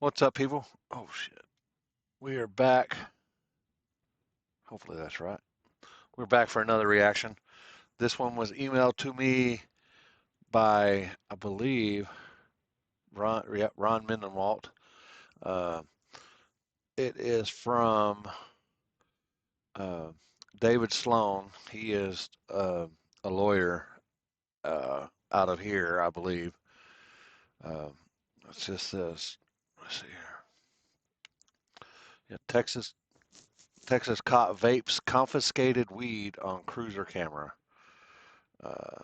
What's up, people? Oh, shit. We are back. Hopefully that's right. We're back for another reaction. This one was emailed to me by, I believe, Ron Mendenwalt. Uh, it is from uh, David Sloane. He is a lawyer out of here, I believe. Uh, it's just this. Let's see here. Yeah, Texas caught vapes confiscated weed on cruiser camera.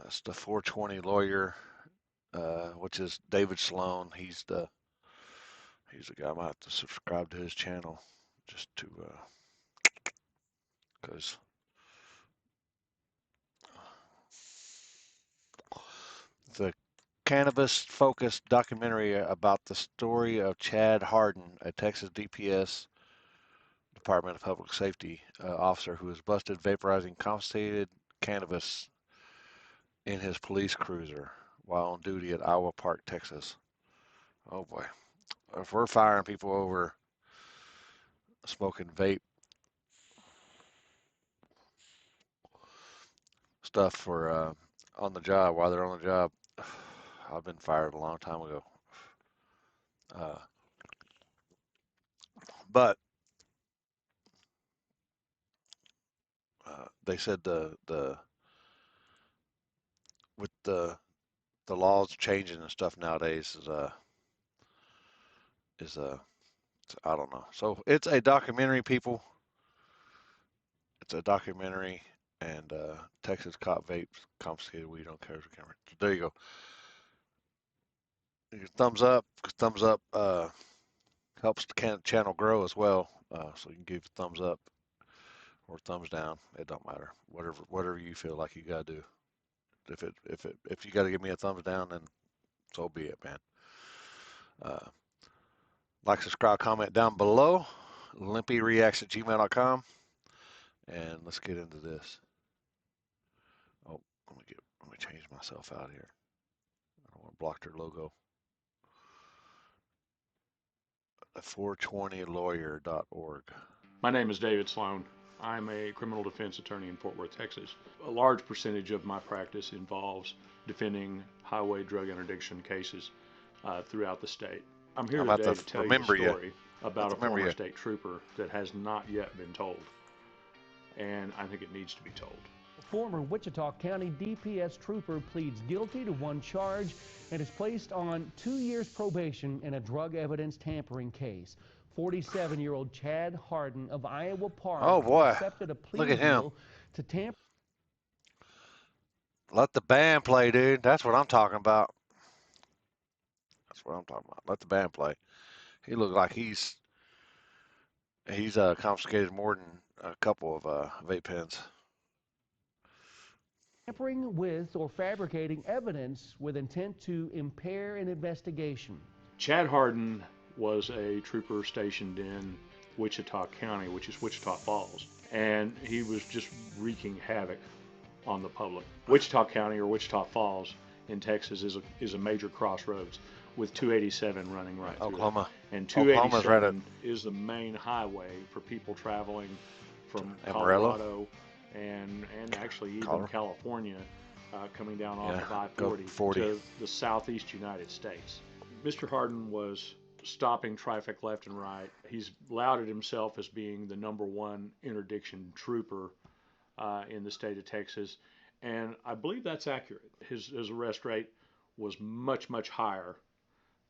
It's the 420 lawyer, which is David Sloane. He's the guy. I might have to subscribe to his channel just to because the cannabis-focused documentary about the story of Chad Harden, a Texas DPS Department of Public Safety officer who was busted vaporizing confiscated cannabis in his police cruiser while on duty at Iowa Park, Texas. Oh boy. If we're firing people over smoking vape stuff for on the job while they're on the job, I've been fired a long time ago. Uh, but they said the with the laws changing and stuff nowadays is I don't know. So it's a documentary, people. It's a documentary, and Texas caught vapes confiscated weed on carriage camera. So there you go. Thumbs up. Thumbs up helps the channel grow as well. So you can give a thumbs up or thumbs down. It don't matter. Whatever you feel like you gotta do. If you gotta give me a thumbs down, then so be it, man. Uh, like, subscribe, comment down below. LimpyReacts@gmail.com. And let's get into this. Oh, let me change myself out here. I don't want to block their logo. 420lawyer.org. My name is David Sloane. I'm a criminal defense attorney in Fort Worth, Texas. A large percentage of my practice involves defending highway drug interdiction cases throughout the state. I'm here today to tell you a story about a former state trooper that has not yet been told, and I think it needs to be told. Former Wichita County DPS trooper pleads guilty to one charge and is placed on 2 years probation in a drug evidence tampering case. 47-year-old Chad Harden of Iowa Park accepted a plea deal to tamper. Let the band play, dude. That's what I'm talking about. Let the band play. He looks like he's confiscated more than a couple of vape pens. Tampering with or fabricating evidence with intent to impair an investigation. Chad Harden was a trooper stationed in Wichita County, which is Wichita Falls, and he was just wreaking havoc on the public. Wichita County, or Wichita Falls in Texas, is a major crossroads with 287 running right through Oklahoma. It. And 287 is the main highway for people traveling from Colorado and actually even California, coming down off of I-40 to the southeast United States. Mr. Harden was stopping traffic left and right. He's lauded himself as being the #1 interdiction trooper in the state of Texas, and I believe that's accurate. His arrest rate was much, much higher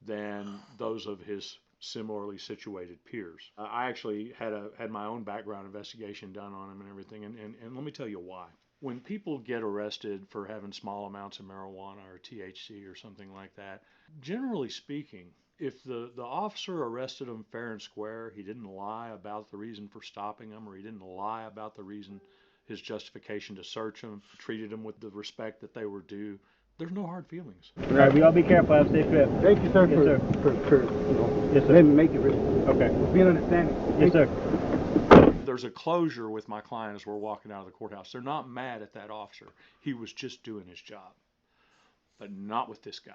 than those of his similarly situated peers. I actually had my own background investigation done on him and everything, and let me tell you why. When people get arrested for having small amounts of marijuana or THC or something like that, generally speaking, if the officer arrested him fair and square, he didn't lie about the reason for stopping him, or he didn't lie about the reason, his justification to search him, treated him with the respect that they were due, there's no hard feelings. All right, we all be careful. Have a safe trip. Thank you, sir, for yes, sir. Let me make it. Okay. Being understanding. Yes, sir. There's a closure with my client as we're walking out of the courthouse. They're not mad at that officer. He was just doing his job. But not with this guy.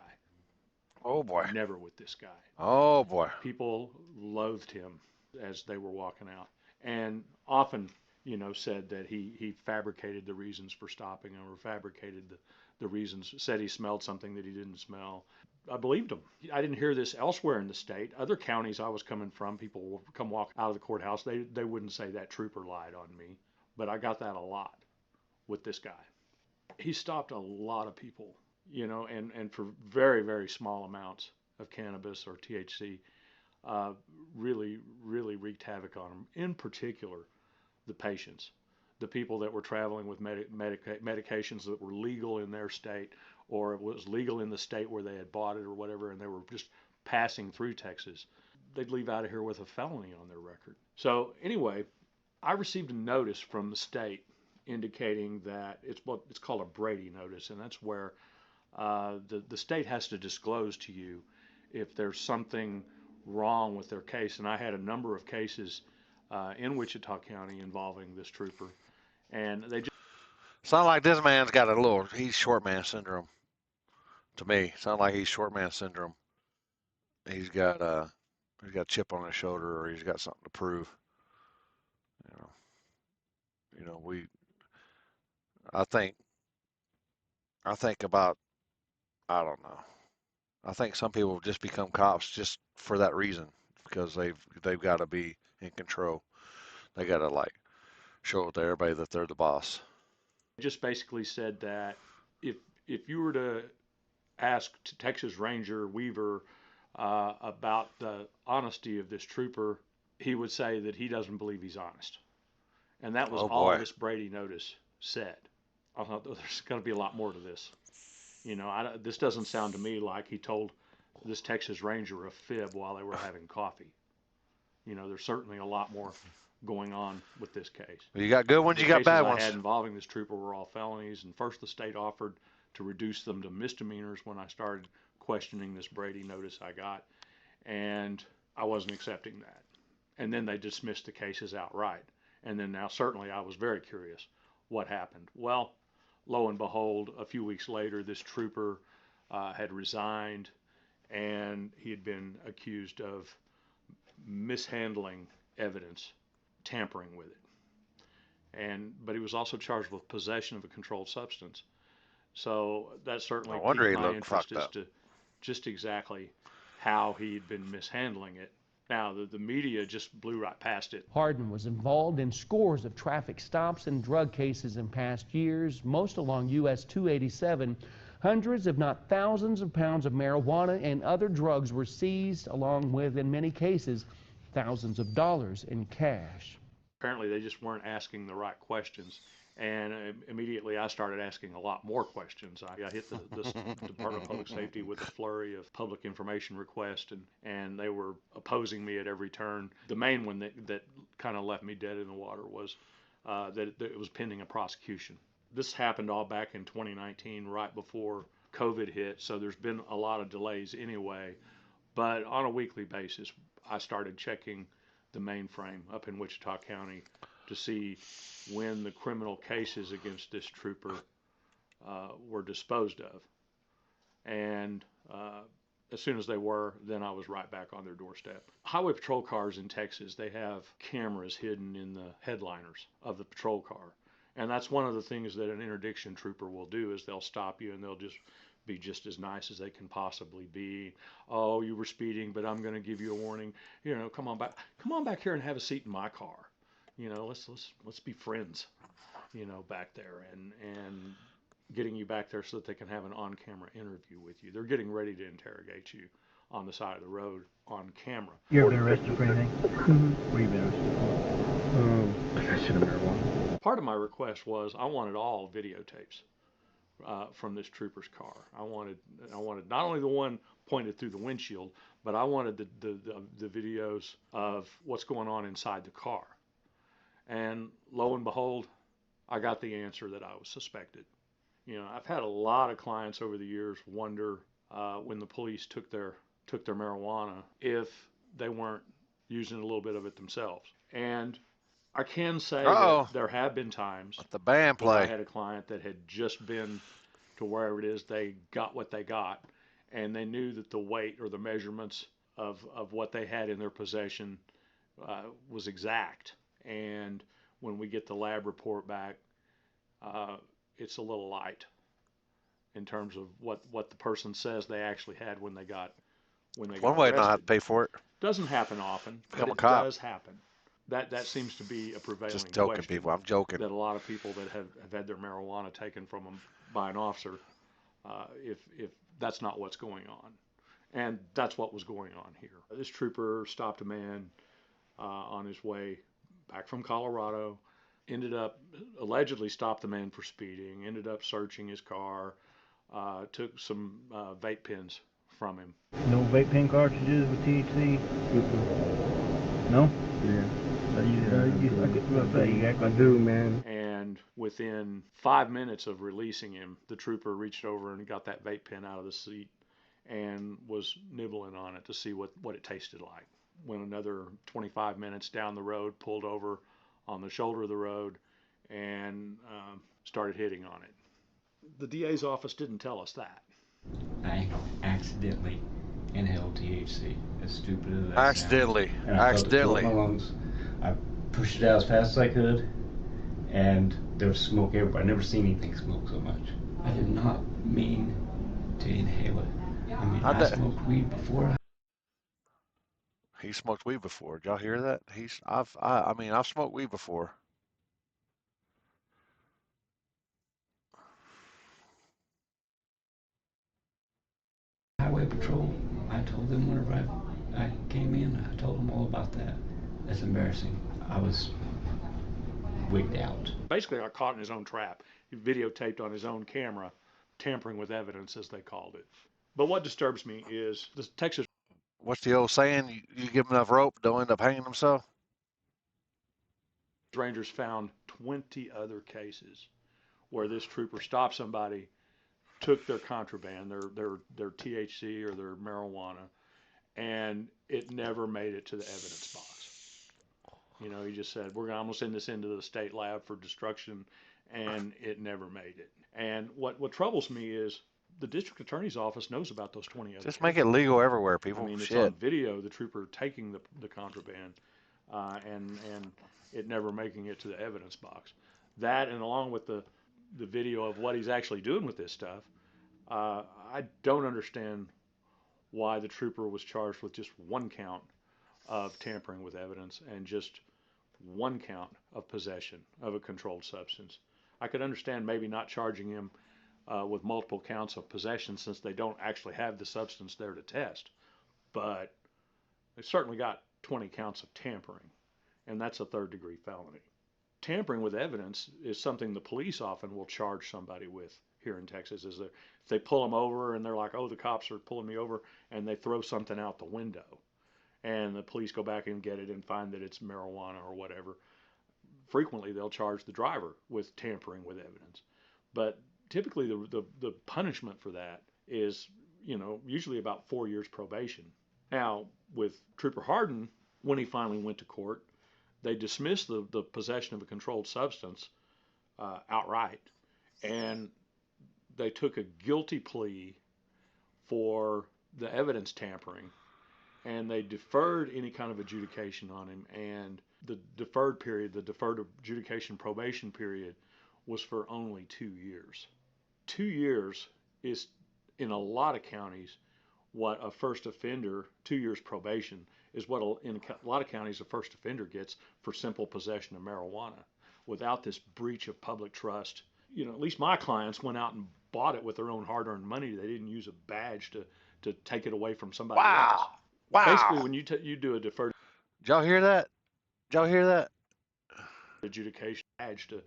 Oh boy. Never with this guy. Oh boy. People loathed him as they were walking out, and often, said that he fabricated the reasons for stopping him, or fabricated the reasons, said he smelled something that he didn't smell. I believed him. I didn't hear this elsewhere in the state. Other counties I was coming from, people would come walk out of the courthouse. They wouldn't say that trooper lied on me, but I got that a lot with this guy. He stopped a lot of people, and for very, very small amounts of cannabis or THC, really, really wreaked havoc on them. In particular, the patients, the people that were traveling with medications that were legal in their state, or it was legal in the state where they had bought it or whatever, and they were just passing through Texas. They'd leave out of here with a felony on their record. So anyway, I received a notice from the state indicating that it's called a Brady notice, and that's where the state has to disclose to you if there's something wrong with their case. And I had a number of cases in Wichita County involving this trooper, and they just sound like this man's got he's short man syndrome. To me, sound like he's short man syndrome. He's got a chip on his shoulder, or he's got something to prove. I think about, I don't know. I think some people just become cops just for that reason, because they've got to be in control. They got to show to everybody that they're the boss. Just basically said that if you were to ask Texas Ranger Weaver about the honesty of this trooper, he would say that he doesn't believe he's honest. And that was all this Brady notice said. I thought there's going to be a lot more to this. This doesn't sound to me like he told this Texas Ranger a fib while they were having coffee. There's certainly a lot more going on with this case. You got good ones, you got bad ones. The cases I had involving this trooper were all felonies, and first the state offered to reduce them to misdemeanors when I started questioning this Brady notice I got, and I wasn't accepting that. And then they dismissed the cases outright. And then now certainly I was very curious what happened. Well, lo and behold, a few weeks later, this trooper had resigned, and he had been accused of mishandling evidence, tampering with it. But he was also charged with possession of a controlled substance. So that certainly piqued my interest as to just exactly how he'd been mishandling it. Now, the media just blew right past it. Harden was involved in scores of traffic stops and drug cases in past years, most along US 287. Hundreds, if not thousands, of pounds of marijuana and other drugs were seized, along with, in many cases, thousands of dollars in cash. Apparently, they just weren't asking the right questions. And immediately I started asking a lot more questions. I hit the Department of Public Safety with a flurry of public information requests, and they were opposing me at every turn. The main one that kind of left me dead in the water was that it was pending a prosecution. This happened all back in 2019, right before COVID hit, so there's been a lot of delays anyway. But on a weekly basis, I started checking the mainframe up in Wichita County to see when the criminal cases against this trooper were disposed of. And as soon as they were, then I was right back on their doorstep. Highway patrol cars in Texas, they have cameras hidden in the headliners of the patrol car. And that's one of the things that an interdiction trooper will do, is they'll stop you and they'll just be just as nice as they can possibly be. Oh, you were speeding, but I'm going to give you a warning. Come on back here and have a seat in my car. Let's be friends, back there, and getting you back there so that they can have an on-camera interview with you. They're getting ready to interrogate you on the side of the road on camera. You ever been arrested for anything? What have you been arrested for? Possession of marijuana. Part of my request was I wanted all videotapes from this trooper's car. I wanted not only the one pointed through the windshield, but I wanted the videos of what's going on inside the car. And lo and behold, I got the answer that I was suspected. I've had a lot of clients over the years wonder when the police took their marijuana if they weren't using a little bit of it themselves. And I can say that there have been times the band play. I had a client that had just been to wherever it is they got what they got, and they knew that the weight or the measurements of what they had in their possession was exact. And when we get the lab report back, it's a little light in terms of what the person says they actually had when they got One way to not have to pay for it. Doesn't happen often, Become but a cop. It does happen. That seems to be a prevailing Just joking, question. people. I'm joking. That a lot of people that have had their marijuana taken from them by an officer, if that's not what's going on. And that's what was going on here. This trooper stopped a man on his way back from Colorado, allegedly stopped the man for speeding, ended up searching his car, took some vape pens from him. No vape pen cartridges with THC? No? Yeah. I do, man. And within 5 minutes of releasing him, the trooper reached over and got that vape pen out of the seat and was nibbling on it to see what it tasted like. Went another 25 minutes down the road, pulled over on the shoulder of the road, and started hitting on it. The DA's office didn't tell us that. I accidentally inhaled THC. As stupid as that Accidentally. sounds. And I felt it fill up my lungs. I pushed it out as fast as I could, and there was smoke everywhere. I've never seen anything smoke so much. I did not mean to inhale it. I mean, I smoked weed before. He smoked weed before. Did y'all hear that? I've smoked weed before. Highway Patrol, I told them whenever I came in, I told them all about that. That's embarrassing. I was wigged out. Basically got caught in his own trap. He videotaped on his own camera, tampering with evidence, as they called it. But what disturbs me is the Texas... What's the old saying? You give them enough rope, they'll end up hanging themselves? Rangers found 20 other cases where this trooper stopped somebody, took their contraband, their THC or their marijuana, and it never made it to the evidence box. You know, he just said, I'm going to send this into the state lab for destruction, and it never made it. And what troubles me is the district attorney's office knows about those 20 other Just cases. make it legal everywhere, people. I mean, it's Shit. on video, the trooper taking the contraband, and it never making it to the evidence box. That, and along with the video of what he's actually doing with this stuff, I don't understand why the trooper was charged with just one count of tampering with evidence and just one count of possession of a controlled substance. I could understand maybe not charging him with multiple counts of possession since they don't actually have the substance there to test. But they certainly got 20 counts of tampering, and that's a third-degree felony. Tampering with evidence is something the police often will charge somebody with here in Texas. If they pull them over and they're like, oh, the cops are pulling me over, and they throw something out the window, and the police go back and get it and find that it's marijuana or whatever, frequently they'll charge the driver with tampering with evidence. But typically the punishment for that is, usually about 4 years probation. Now, with Trooper Harden, when he finally went to court, they dismissed the possession of a controlled substance outright, and they took a guilty plea for the evidence tampering, and they deferred any kind of adjudication on him. And the deferred adjudication probation period was for only 2 years. 2 years is, in a lot of counties, what a first offender, 2 years probation, is what in a lot of counties a first offender gets for simple possession of marijuana without this breach of public trust. At least my clients went out and bought it with their own hard-earned money. They didn't use a badge to take it away from somebody else. Wow. Basically, when you do a deferred... Did y'all hear that? Adjudication badge to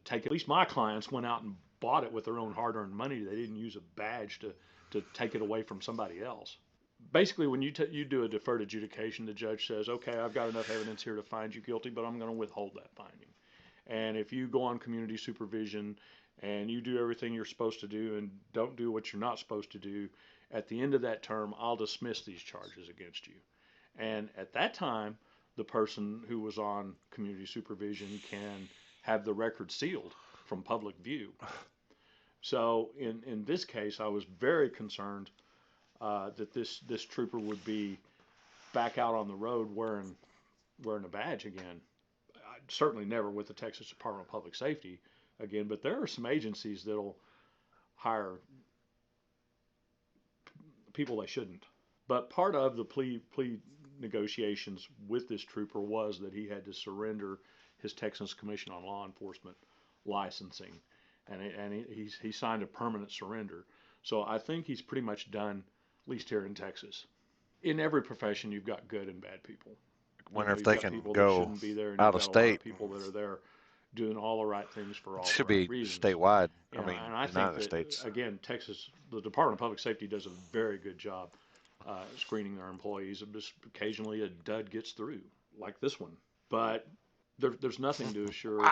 take it. At least my clients went out and bought it with their own hard-earned money. They didn't use a badge to take it away from somebody else. Basically, when you do a deferred adjudication, the judge says, okay, I've got enough evidence here to find you guilty, but I'm going to withhold that finding. And if you go on community supervision and you do everything you're supposed to do and don't do what you're not supposed to do, at the end of that term, I'll dismiss these charges against you. And at that time, the person who was on community supervision can have the record sealed from public view. So in this case, I was very concerned that this trooper would be back out on the road wearing a badge again. Certainly never with the Texas Department of Public Safety again, but there are some agencies that'll hire people they shouldn't. But part of the plea negotiations with this trooper was that he had to surrender his Texas Commission on Law Enforcement licensing, and he signed a permanent surrender. So I think he's pretty much done, at least here in Texas. In every profession, you've got good and bad people. Wonder if they can go out of state. People that are there doing all the right things for all. It should the right be reasons. statewide. And I think that, again, Texas, the Department of Public Safety does a very good job screening their employees. Just occasionally a dud gets through, like this one. But there's nothing to assure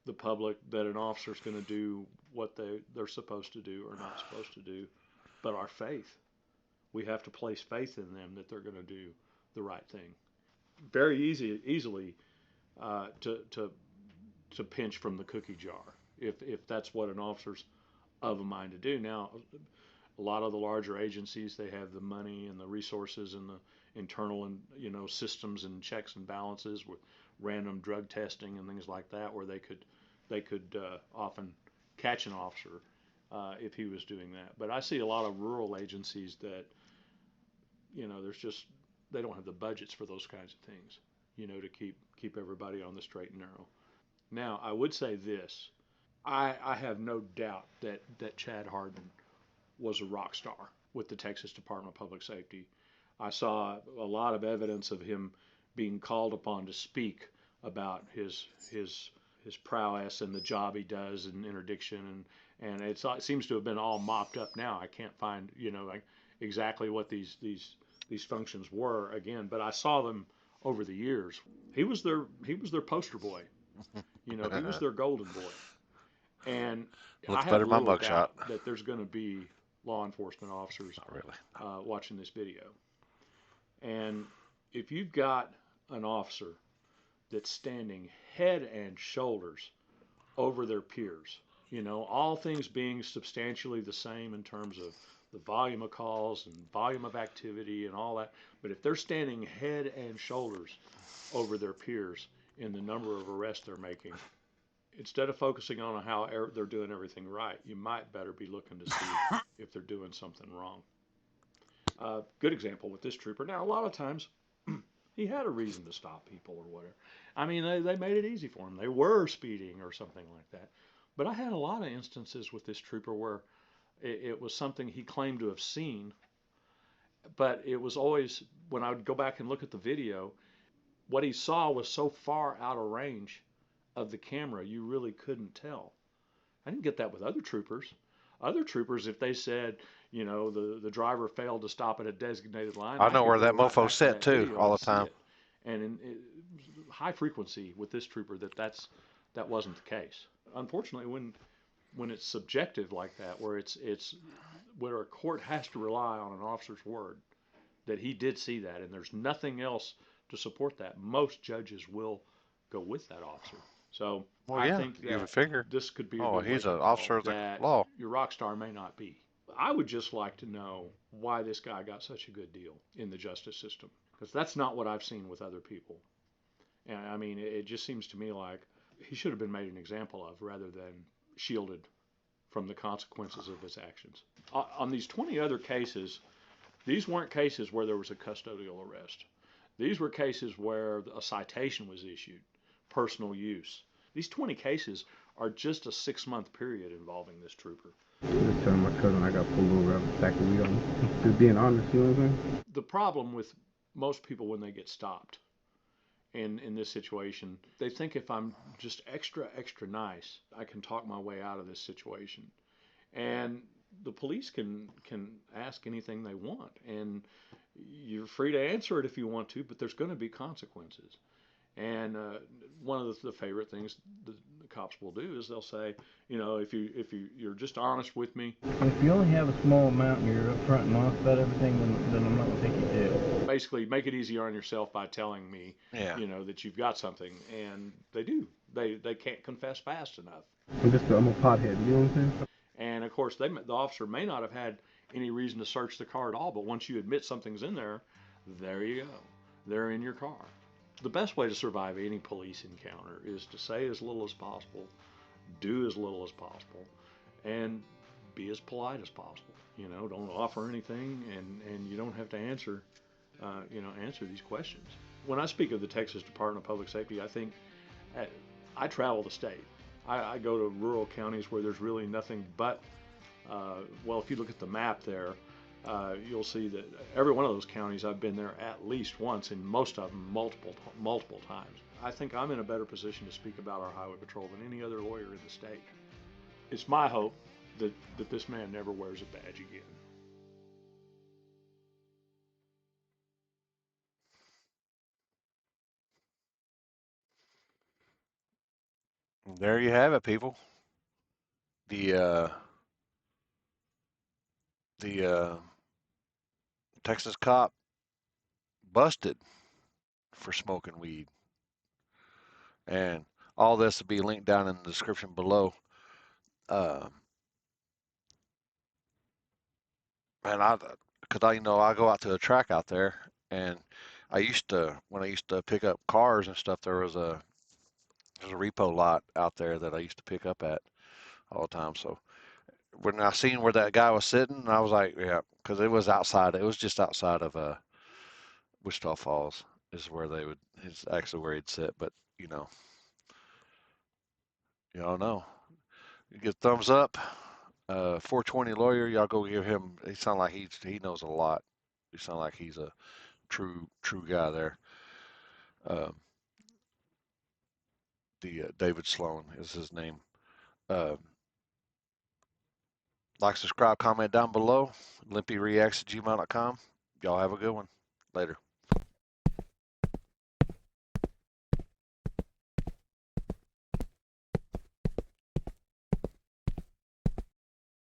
the public that an officer's going to do what they're supposed to do or not supposed to do, but our faith. We have to place faith in them that they're going to do the right thing. Very easily to pinch from the cookie jar if that's what an officer's of a mind to do. Now, a lot of the larger agencies, they have the money and the resources and the internal and systems and checks and balances with random drug testing and things like that, where they could often catch an officer if he was doing that. But I see a lot of rural agencies that they don't have the budgets for those kinds of things, to keep everybody on the straight and narrow. Now, I would say this. I have no doubt that Chad Harden was a rock star with the Texas Department of Public Safety. I saw a lot of evidence of him being called upon to speak about his prowess and the job he does in interdiction, and it seems to have been all mopped up now. I can't find exactly what these functions were again, but I saw them over the years. He was their poster boy. He was their golden boy. And looks I have better little my doubt mugshot that there's going to be law enforcement officers watching this video. And if you've got an officer that's standing head and shoulders over their peers, all things being substantially the same in terms of the volume of calls and volume of activity and all that, but if they're standing head and shoulders over their peers in the number of arrests they're making, instead of focusing on how they're doing everything right, you might better be looking to see if they're doing something wrong. Good example with this trooper. Now, a lot of times, he had a reason to stop people or whatever. I mean, they made it easy for him. They were speeding or something like that. But I had a lot of instances with this trooper where it was something he claimed to have seen, but it was always, when I would go back and look at the video, what he saw was so far out of range of the camera, you really couldn't tell. I didn't get that with other troopers. Other troopers, if they said, the driver failed to stop at a designated line, I know where that mofo sat too all the time. And in high frequency with this trooper, that wasn't the case. Unfortunately, when it's subjective like that, where where a court has to rely on an officer's word that he did see that, and there's nothing else to support that, most judges will go with that officer. So I think that this could be he's an officer of the law. Your rock star may not be. I would just like to know why this guy got such a good deal in the justice system, because that's not what I've seen with other people. And I mean, it just seems to me like he should have been made an example of rather than shielded from the consequences of his actions. On these 20 other cases, these weren't cases where there was a custodial arrest. These were cases where a citation was issued, personal use. These 20 cases are just a 6-month period involving this trooper. Just telling my cousin I got pulled over after stacking weed on him. Just being honest, you know what I'm saying? The problem with most people when they get stopped in this situation, they think if I'm just extra nice, I can talk my way out of this situation. And the police can ask anything they want, and you're free to answer it if you want to, but there's going to be consequences. And one of the favorite things the cops will do is they'll say, if you're just honest with me. If you only have a small amount and you're upfront and honest about everything, then I'm not going to take you to jail. Basically, make it easier on yourself by telling me, that you've got something, and they do. They can't confess fast enough. I'm a pothead, you know what I'm saying? And of course, the officer may not have had any reason to search the car at all. But once you admit something's in there, there you go. They're in your car. The best way to survive any police encounter is to say as little as possible, do as little as possible, and be as polite as possible. You know, don't offer anything, and you don't have to answer, answer these questions. When I speak of the Texas Department of Public Safety, I think I travel the state. I go to rural counties where there's really nothing but, well, if you look at the map there, you'll see that every one of those counties I've been there at least once, and most of them multiple times. I think I'm in a better position to speak about our highway patrol than any other lawyer in the state. It's my hope that this man never wears a badge again. There you have it, people. The Texas cop busted for smoking weed. And all this will be linked down in the description below. And because I go out to a track out there, and when I used to pick up cars and stuff, there's a repo lot out there that I used to pick up at all the time. So when I seen where that guy was sitting, I was like, yeah, because it was just outside of Wichita Falls is where is actually where he'd sit. But you don't know. You get thumbs up. 420 lawyer, y'all go give him. He sound like he knows a lot. He sound like he's a true guy there. David Sloane is his name. Like, subscribe, comment down below. LimpyReacts@gmail.com. Y'all have a good one. Later.